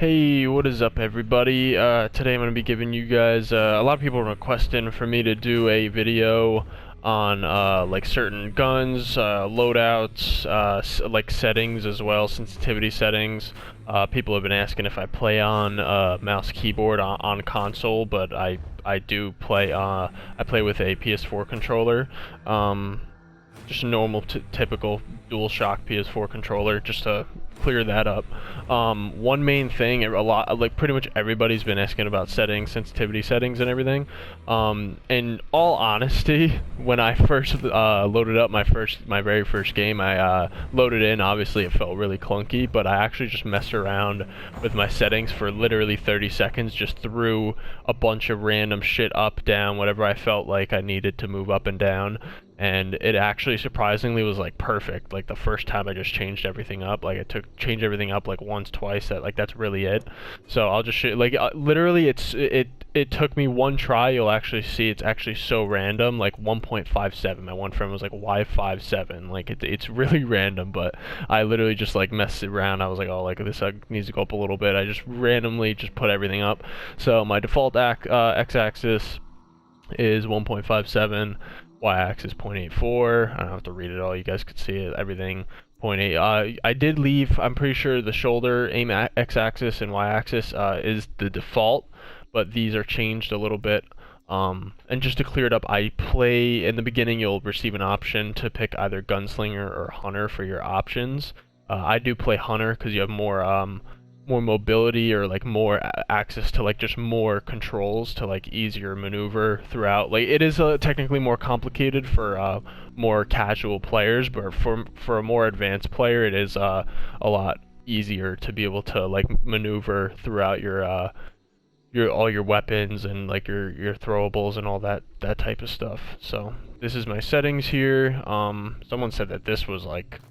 Hey, what is up everybody? Today I'm going to be giving you guys, a lot of people requesting for me to do a video on like certain guns, loadouts, like settings as well, sensitivity settings. People have been asking if I play on mouse keyboard on console, but I do play, I play with a PS4 controller. Just a normal typical DualShock PS4 controller, just to clear that up. One main thing, like pretty much everybody's been asking about settings, sensitivity settings and everything. In all honesty, when I first loaded up my very first game, I loaded in, obviously it felt really clunky, but I actually just messed around with my settings for literally 30 seconds, just threw a bunch of random shit up, down, whatever I felt like I needed to move up and down. And it actually surprisingly was like perfect. Like the first time I just changed everything up, like changed everything up like once, twice. That's really it. So I'll just literally it took me one try. You'll actually see it's actually so random. Like 1.57. My one friend was like, why 5.7? Like it's really random. But I literally just like messed around. I was like, oh, like this needs to go up a little bit. I just randomly just put everything up. So my default x-axis is 1.57. Y-axis 0.84. I don't have to read it all. You guys could see it. Everything 0.8. I did leave. I'm pretty sure the shoulder, aim x-axis, and y-axis is the default, but these are changed a little bit. And just to clear it up, I play in the beginning. You'll receive an option to pick either gunslinger or hunter for your options. I do play hunter because you have more mobility, or like more access to like just more controls to like easier maneuver throughout. Like it is technically more complicated for more casual players, but for a more advanced player it is a lot easier to be able to like maneuver throughout your all your weapons and like your throwables and all that type of stuff. So this is my settings here. Someone said that this was like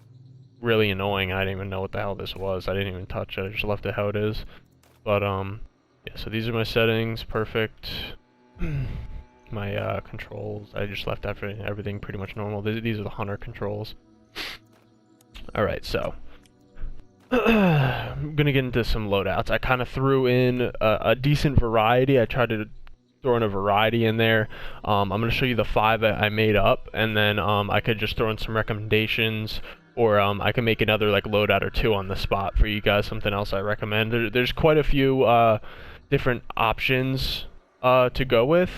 really annoying. I didn't even know what the hell this was. I didn't even touch it. I just left it how it is. But yeah, so these are my settings. Perfect. My controls, I just left everything pretty much normal. These are the hunter controls. Alright, so I'm gonna get into some loadouts. I kind of threw in a decent variety. I tried to throw in a variety in there. I'm gonna show you the 5 that I made up, and then I could just throw in some recommendations, or I can make another like loadout or 2 on the spot for you guys, something else I recommend. There's quite a few different options to go with.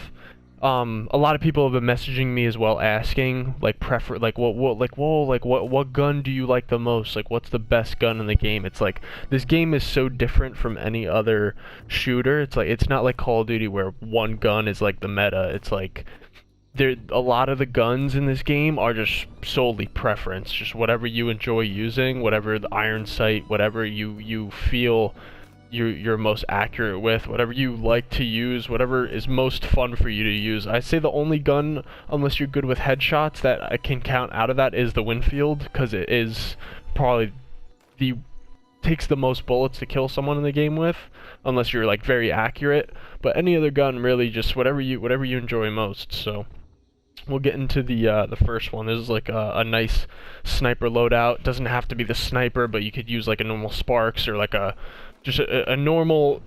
A lot of people have been messaging me as well, asking like what gun do you like the most? Like what's the best gun in the game? It's like this game is so different from any other shooter. It's like it's not like Call of Duty where one gun is like the meta. It's like a lot of the guns in this game are just solely preference, just whatever you enjoy using, whatever the iron sight, whatever you feel you're most accurate with, whatever you like to use, whatever is most fun for you to use. I say the only gun, unless you're good with headshots, that I can count out of that is the Winfield, because it is probably takes the most bullets to kill someone in the game with, unless you're like very accurate. But any other gun, really, just whatever you enjoy most. So we'll get into the first one. This is like a nice sniper loadout. Doesn't have to be the sniper, but you could use like a normal Sparks, or like just a normal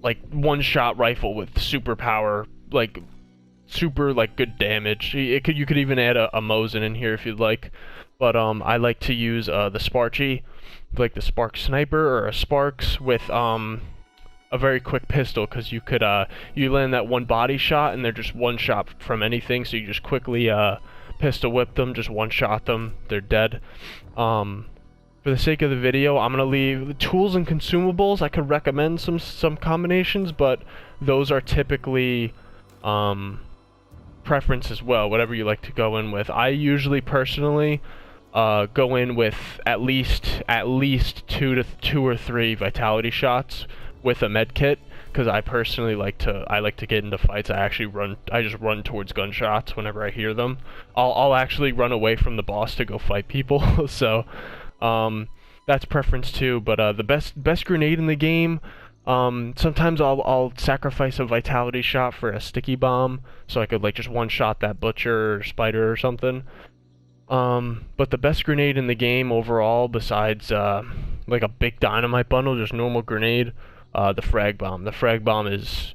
like one-shot rifle with super power, like super like good damage. You could even add a Mosin in here if you'd like. But I like to use the Sparchy, like the Spark Sniper, or a Sparks with a very quick pistol, because you could you land that one body shot and they're just one shot from anything, so you just quickly pistol whip them, just one shot them, they're dead. For the sake of the video, I'm gonna leave the tools and consumables. I could recommend some combinations, but those are typically preference as well, whatever you like to go in with. I usually personally go in with at least 2 or 3 vitality shots with a med kit, because I personally like to get into fights. I just run towards gunshots whenever I hear them. I'll actually run away from the boss to go fight people. So that's preference too. But the best grenade in the game, sometimes I'll sacrifice a vitality shot for a sticky bomb, so I could like just one shot that butcher or spider or something. But the best grenade in the game overall, besides like a big dynamite bundle, just normal grenade, the frag bomb. The frag bomb is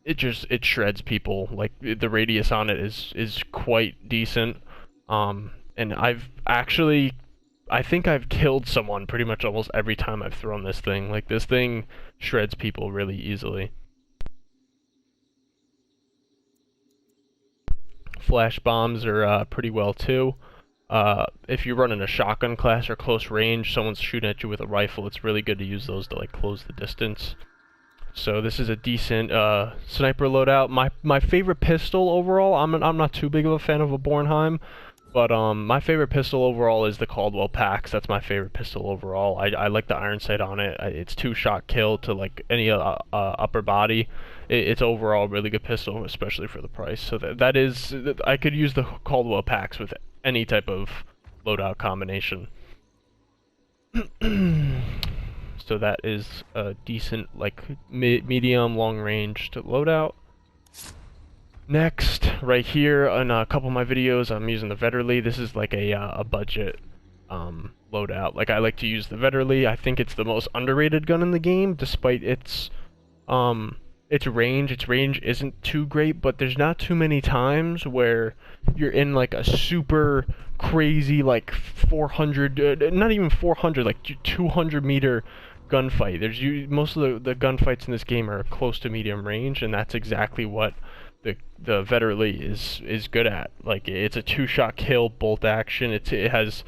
it shreds people. Like the radius on it is quite decent. And I think I've killed someone pretty much almost every time I've thrown this thing. Like this thing shreds people really easily. Flash bombs are pretty well too. If you're running a shotgun class or close range, someone's shooting at you with a rifle, it's really good to use those to like close the distance. So this is a decent sniper loadout. My favorite pistol overall, I'm not too big of a fan of a Bornheim, but my favorite pistol overall is the Caldwell Pax. That's my favorite pistol overall. I like the iron sight on it. It's 2-shot kill to like any upper body. It's overall a really good pistol, especially for the price. So that is, I could use the Caldwell Pax with any type of loadout combination. So that is a decent, like, medium, long-range loadout. Next, right here, in a couple of my videos, I'm using the Federalist. This is like a budget loadout. Like, I like to use the Federalist. I think it's the most underrated gun in the game, despite its range. Its range isn't too great, but there's not too many times where you're in like a super crazy, like 400, not even 400, like 200 meter gunfight. Most of the gunfights in this game are close to medium range, and that's exactly what the Federalist is good at. Like, it's a 2-shot kill, bolt action. It has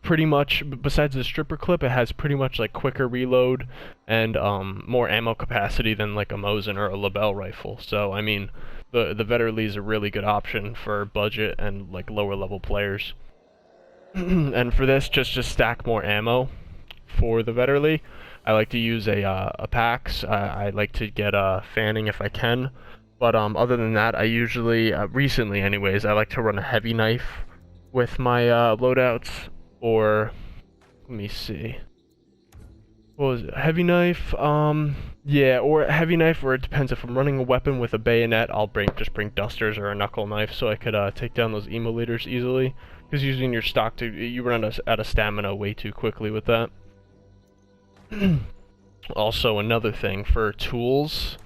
pretty much, besides the stripper clip, it has pretty much like quicker reload and more ammo capacity than like a Mosin or a Lebel rifle. So I mean, the Federalist is a really good option for budget and like lower level players. And for this, just stack more ammo. For the Federalist, I like to use a Pax. I like to get a fanning if I can, but other than that, I usually, recently anyways, I like to run a heavy knife with my loadouts, or let me see, what was it? Heavy knife, yeah, or a heavy knife, or it depends. If I'm running a weapon with a bayonet, I'll just bring dusters or a knuckle knife so I could take down those emo leaders easily, because using your stock, you run out of stamina way too quickly with that. Also, another thing for tools,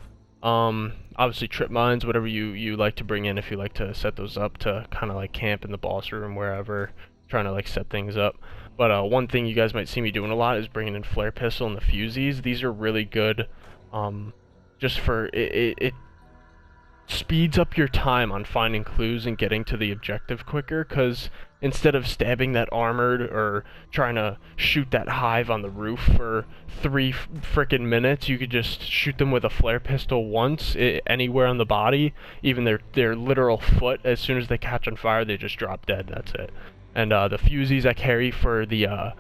obviously trip mines, whatever you like to bring in, if you like to set those up to kind of like camp in the boss room, wherever, trying to like set things up. But one thing you guys might see me doing a lot is bringing in flare pistol and the fusees. These are really good, just for it speeds up your time on finding clues and getting to the objective quicker, because instead of stabbing that armored or trying to shoot that hive on the roof for 3 frickin' minutes, you could just shoot them with a flare pistol once, anywhere on the body, even their literal foot. As soon as they catch on fire, they just drop dead. That's it. And the fusees I carry for the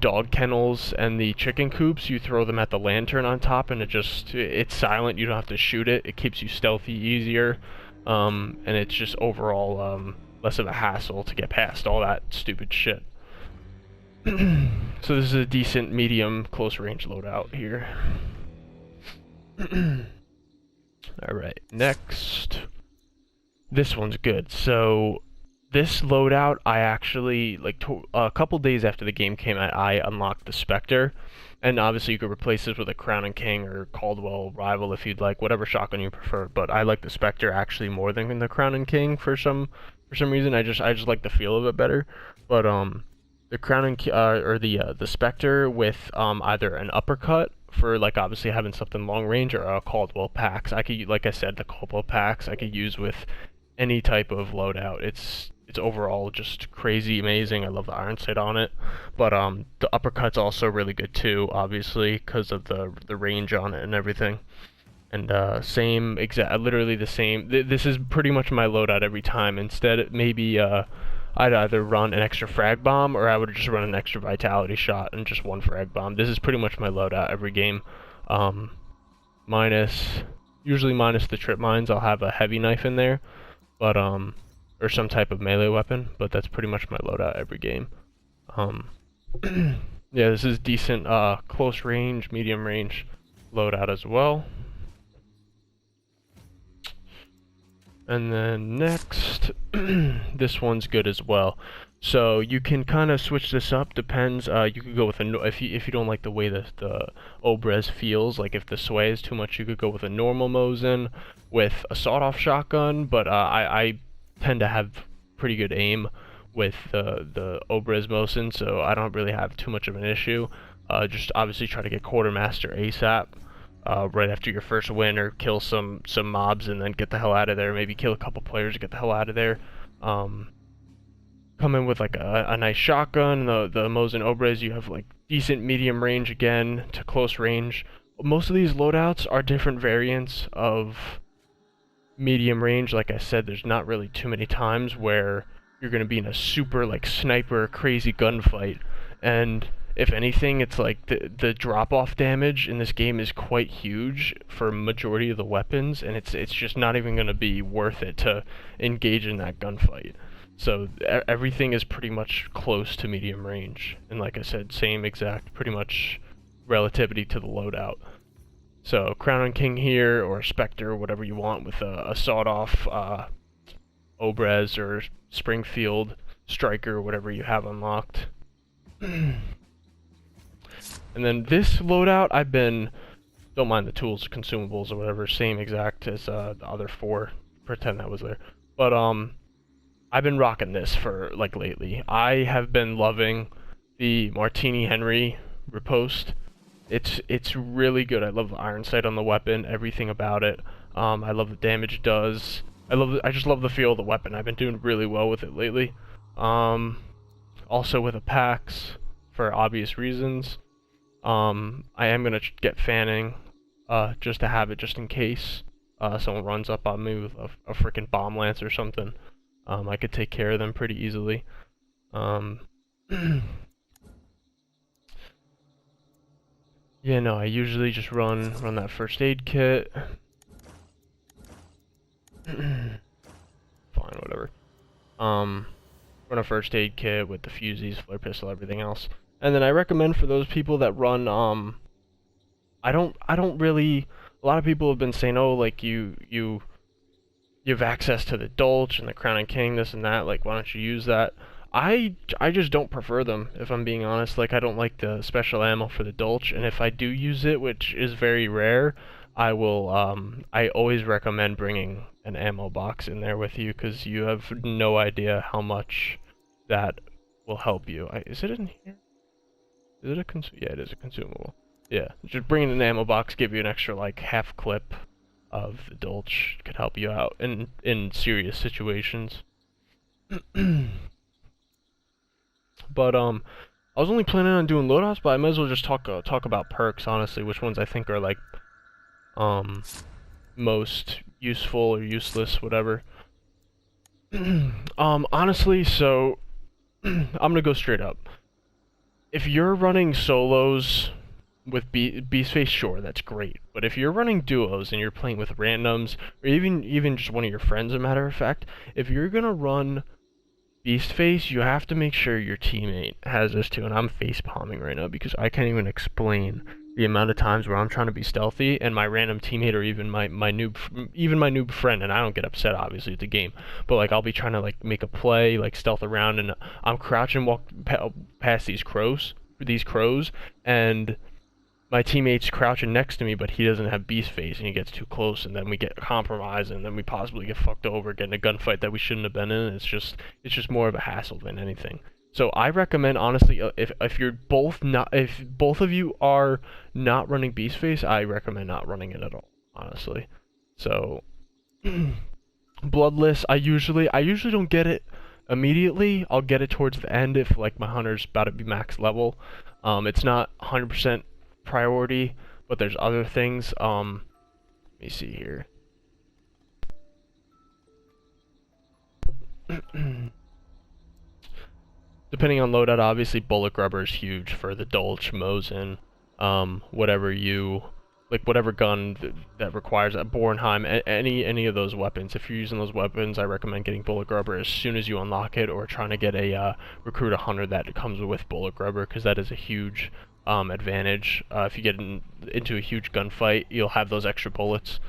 dog kennels and the chicken coops, you throw them at the lantern on top, and it's silent. You don't have to shoot it. It keeps you stealthy easier, and it's just overall less of a hassle to get past all that stupid shit. So this is a decent medium close range loadout here. Alright, next. This one's good. So this loadout, I actually, like, a couple days after the game came out, I unlocked the Spectre. And obviously you could replace this with a Crown and King or Caldwell Rival if you'd like, whatever shotgun you prefer. But I like the Spectre actually more than the Crown and King for some reason. I just like the feel of it better. But the Crown and or the Spectre with either an uppercut for, like, obviously having something long range, or a Caldwell Pax. I could, like I said, the Caldwell Pax I could use with any type of loadout. It's overall just crazy amazing. I love the iron sight on it, but the uppercut's also really good too, obviously, because of the range on it and everything. And literally the same. This is pretty much my loadout every time. Instead, maybe I'd either run an extra frag bomb, or I would just run an extra vitality shot and just 1 frag bomb. This is pretty much my loadout every game. Usually minus the trip mines. I'll have a heavy knife in there, but or some type of melee weapon, but that's pretty much my loadout every game. Yeah, this is decent close range, medium range loadout as well. And then next, this one's good as well. So you can kind of switch this up. Depends. You could go with if you don't like the way the Obras feels, like if the sway is too much, you could go with a normal Mosin with a sawed-off shotgun. But I tend to have pretty good aim with the Obras Mosin, so I don't really have too much of an issue. Just obviously try to get quartermaster ASAP. Right after your first win, or kill some mobs and then get the hell out of there. Maybe kill a couple players to get the hell out of there. Come in with like a nice shotgun. The Mosin Obras, you have like decent medium range again to close range. Most of these loadouts are different variants of medium range. Like I said, there's not really too many times where you're going to be in a super like sniper crazy gunfight, and if anything, it's like the drop-off damage in this game is quite huge for majority of the weapons, and it's just not even going to be worth it to engage in that gunfight. So everything is pretty much close to medium range, and like I said, same exact pretty much relativity to the loadout. So Crown and King here, or Spectre, whatever you want, with a sawed-off Obras or Springfield Striker, whatever you have unlocked. And then this loadout, don't mind the tools, consumables, or whatever, same exact as the other four. Pretend that was there. But I've been rocking this for like lately. I have been loving the Martini Henry riposte. It's really good. I love the iron sight on the weapon, everything about it. I love the damage it does. I just love the feel of the weapon. I've been doing really well with it lately. Also with a PAX for obvious reasons. I am gonna get fanning, just to have it, just in case someone runs up on me with a freaking bomb lance or something. I could take care of them pretty easily. Yeah, no, I usually just run that first aid kit. Fine, whatever. Run a first aid kit with the fusies, flare pistol, everything else. And then I recommend for those people that run, I don't really, a lot of people have been saying, oh, like you have access to the Dolch and the Crown and King, this and that, like why don't you use that? I just don't prefer them, if I'm being honest. Like, I don't like the special ammo for the Dolch, and if I do use it, which is very rare, I will, I always recommend bringing an ammo box in there with you, because you have no idea how much that will help you. Is it in here? Is it a yeah, it is a consumable. Yeah, just bringing an ammo box, give you an extra, like, half clip of the Dolch, could help you out in serious situations. But I was only planning on doing loadouts, but I might as well just talk about perks, honestly, which ones I think are like most useful or useless, whatever. Honestly, so I'm gonna go straight up. If you're running solos with Beastface, sure, that's great. But if you're running duos and you're playing with randoms, or even just one of your friends, as a matter of fact, if you're gonna run Beastface, you have to make sure your teammate has this too. And I'm face palming right now because I can't even explain the amount of times where I'm trying to be stealthy and my random teammate, or even my noob friend, and I don't get upset, obviously it's a game, but like I'll be trying to like make a play, like stealth around, and I'm crouching, walk past these crows, and my teammate's crouching next to me, but he doesn't have beast face, and he gets too close, and then we get compromised, and then we possibly get fucked over, get in a gunfight that we shouldn't have been in. It's just more of a hassle than anything. So I recommend, honestly, if you're both not, if both of you are not running beast face, I recommend not running it at all, honestly. So bloodless, I usually don't get it immediately. I'll get it towards the end if like my hunter's about to be max level. It's not 100% priority, but there's other things. Let me see here. Depending on loadout, obviously bullet grubber is huge for the Dolch, Mosin, whatever gun that requires that, Bornheim, any of those weapons. If you're using those weapons, I recommend getting bullet grubber as soon as you unlock it, or trying to get a recruit a hunter that comes with bullet grubber, because that is a huge advantage. If you get into a huge gunfight, you'll have those extra bullets.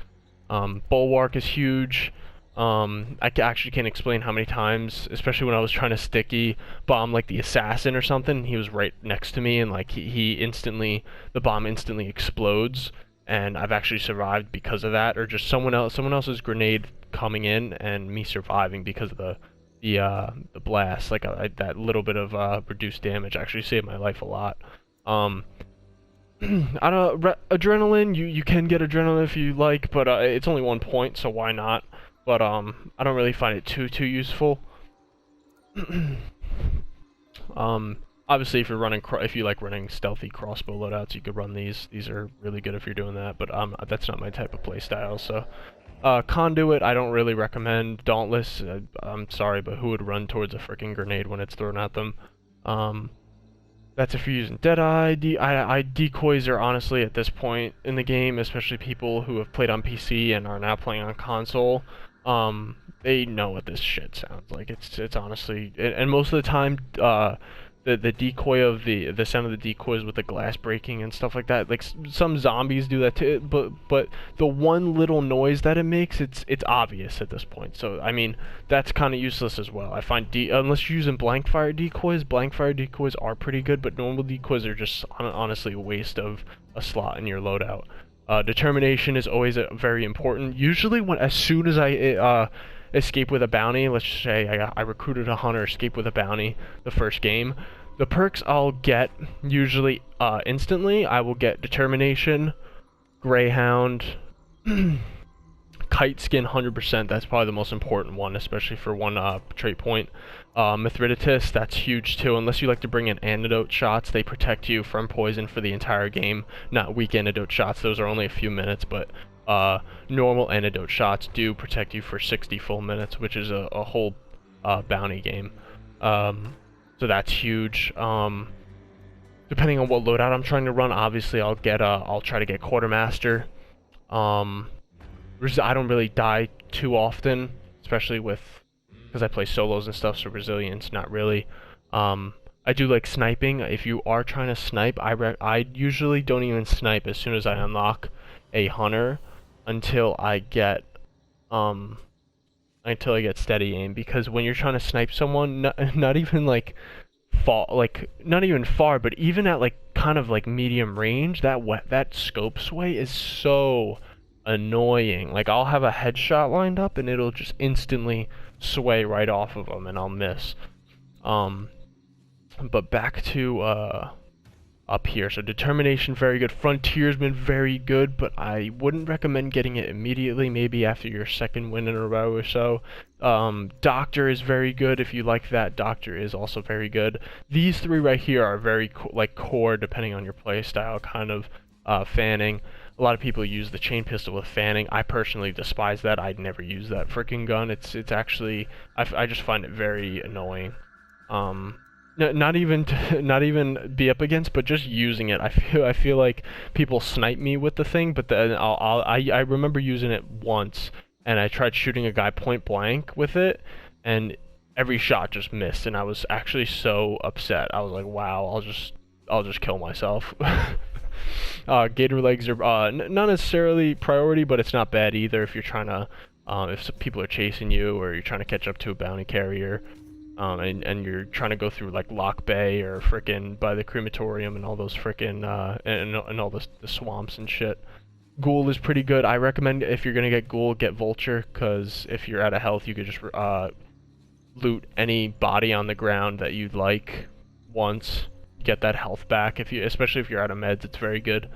Bulwark is huge. Actually can't explain how many times, especially when I was trying to sticky bomb like the assassin or something. He was right next to me, and like he instantly, the bomb instantly explodes, and I've actually survived because of that, or just someone else's grenade coming in and me surviving because of the blast. Like that little bit of reduced damage actually saved my life a lot. I don't adrenaline. You can get adrenaline if you like, but it's only 1 point, so why not? But I don't really find it too useful. Obviously, if you like running stealthy crossbow loadouts, you could run these. These are really good if you're doing that, but that's not my type of playstyle. So, Conduit, I don't really recommend. Dauntless, I'm sorry, but who would run towards a freaking grenade when it's thrown at them? That's if you're using Deadeye. Decoys are honestly, at this point in the game, especially people who have played on PC and are now playing on console, they know what this shit sounds like. It's honestly, and most of the time, the decoy of the sound of the decoys with the glass breaking and stuff like that. Like some zombies do that too, but the one little noise that it makes, it's obvious at this point. So I mean, that's kind of useless as well. I find unless you're using blank fire decoys are pretty good, but normal decoys are just honestly a waste of a slot in your loadout. Determination is always very important. Usually as soon as I escape with a bounty, let's say I recruited a hunter, escape with a bounty the first game, the perks I'll get usually instantly, I will get Determination, Greyhound, Kite Skin 100%, that's probably the most important one, especially for one trait point. Mithridatus, that's huge too, unless you like to bring in antidote shots. They protect you from poison for the entire game. Not weak antidote shots, those are only a few minutes, but normal antidote shots do protect you for 60 full minutes, which is a whole bounty game. So that's huge. Depending on what loadout I'm trying to run, obviously I'll try to get Quartermaster. I don't really die too often, especially because I play solos and stuff, so resilience, not really. I do like sniping. If you are trying to snipe, I usually don't even snipe as soon as I unlock a hunter until I get steady aim, because when you're trying to snipe someone, not even like not even far, but even at like kind of like medium range, that scope sway is so annoying. Like I'll have a headshot lined up and it'll just instantly sway right off of them and I'll miss. But back to up here. So Determination, very good. Frontiersman, very good, but I wouldn't recommend getting it immediately, maybe after your second win in a row or so. Doctor is very good if you like that. Doctor is also very good. These three right here are very core, depending on your play style, kind of fanning. A lot of people use the chain pistol with fanning. I personally despise that. I'd never use that freaking gun. It's actually, I just find it very annoying. Not even be up against, but just using it. I feel like people snipe me with the thing, but then I remember using it once, and I tried shooting a guy point blank with it, and every shot just missed, and I was actually so upset. I was like, wow, I'll just kill myself. Gator legs are not necessarily priority, but it's not bad either if you're trying to if people are chasing you or you're trying to catch up to a bounty carrier. And you're trying to go through like Lock Bay or frickin' by the crematorium and all those frickin' and all the swamps and shit. Ghoul is pretty good. I recommend if you're gonna get Ghoul, get Vulture, because if you're out of health, you could just loot any body on the ground that you'd like once. Get that health back, especially if you're out of meds. It's very good.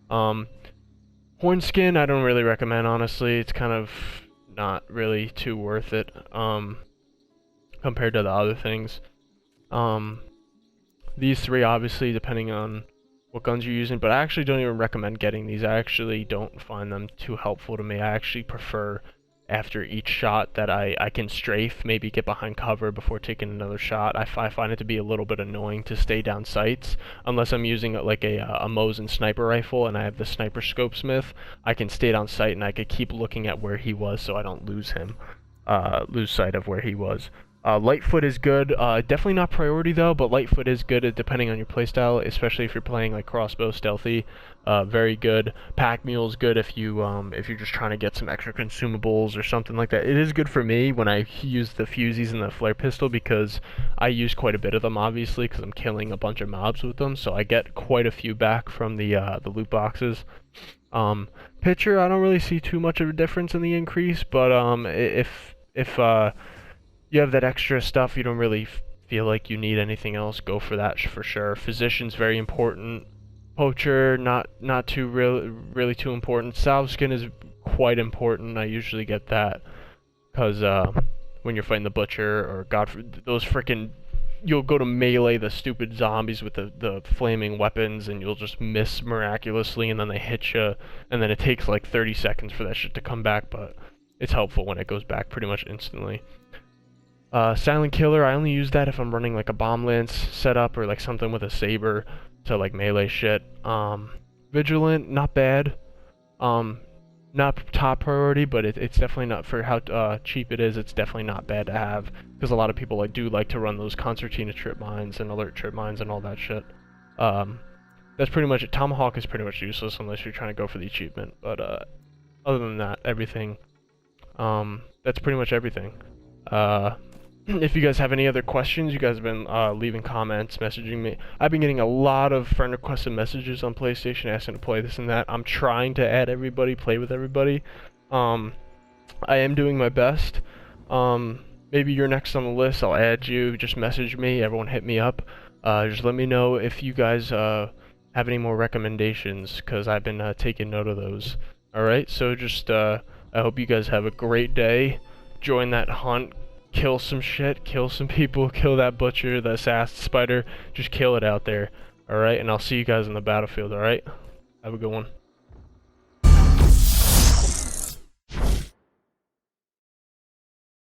Hornskin, I don't really recommend, honestly. It's kind of not really too worth it. Compared to the other things. These three, obviously, depending on what guns you're using, but I actually don't even recommend getting these. I actually don't find them too helpful to me. I actually prefer, after each shot, that I can strafe, maybe get behind cover before taking another shot. I find it to be a little bit annoying to stay down sights, unless I'm using like a Mosin sniper rifle and I have the sniper scope smith. I can stay down sight and I could keep looking at where he was so I don't lose him, lose sight of where he was. Lightfoot is good. Definitely not priority though, but Lightfoot is good depending on your playstyle, especially if you're playing like crossbow stealthy. Very good. Pack mule is good if you're just trying to get some extra consumables or something like that. It is good for me when I use the fusies and the flare pistol because I use quite a bit of them, obviously, because I'm killing a bunch of mobs with them, so I get quite a few back from the loot boxes. Pitcher, I don't really see too much of a difference in the increase, but if you have that extra stuff, you don't really feel like you need anything else, go for that for sure. Physician's very important. Poacher, not too really too important. Salve skin is quite important. I usually get that because when you're fighting the butcher or those frickin', you'll go to melee the stupid zombies with the flaming weapons and you'll just miss miraculously and then they hit you and then it takes like 30 seconds for that shit to come back, but it's helpful when it goes back pretty much instantly. Silent Killer, I only use that if I'm running like a bomb lance setup or like something with a saber to like melee shit. Vigilant, not bad. Not top priority, but it's definitely not for how cheap it is. It's definitely not bad to have because a lot of people do like to run those concertina trip mines and alert trip mines and all that shit. That's pretty much it. Tomahawk is pretty much useless unless you're trying to go for the achievement. But other than that, everything. That's pretty much everything. If you guys have any other questions, you guys have been leaving comments, messaging me. I've been getting a lot of friend requested messages on PlayStation asking to play this and that. I'm trying to add everybody, play with everybody. I am doing my best. Maybe you're next on the list. I'll add you. Just message me. Everyone hit me up. Just let me know if you guys have any more recommendations, because I've been taking note of those. Alright, so just I hope you guys have a great day. Join that hunt. Kill some shit, kill some people, kill that butcher, the assassin spider, just kill it out there, alright? And I'll see you guys on the battlefield, alright? Have a good one.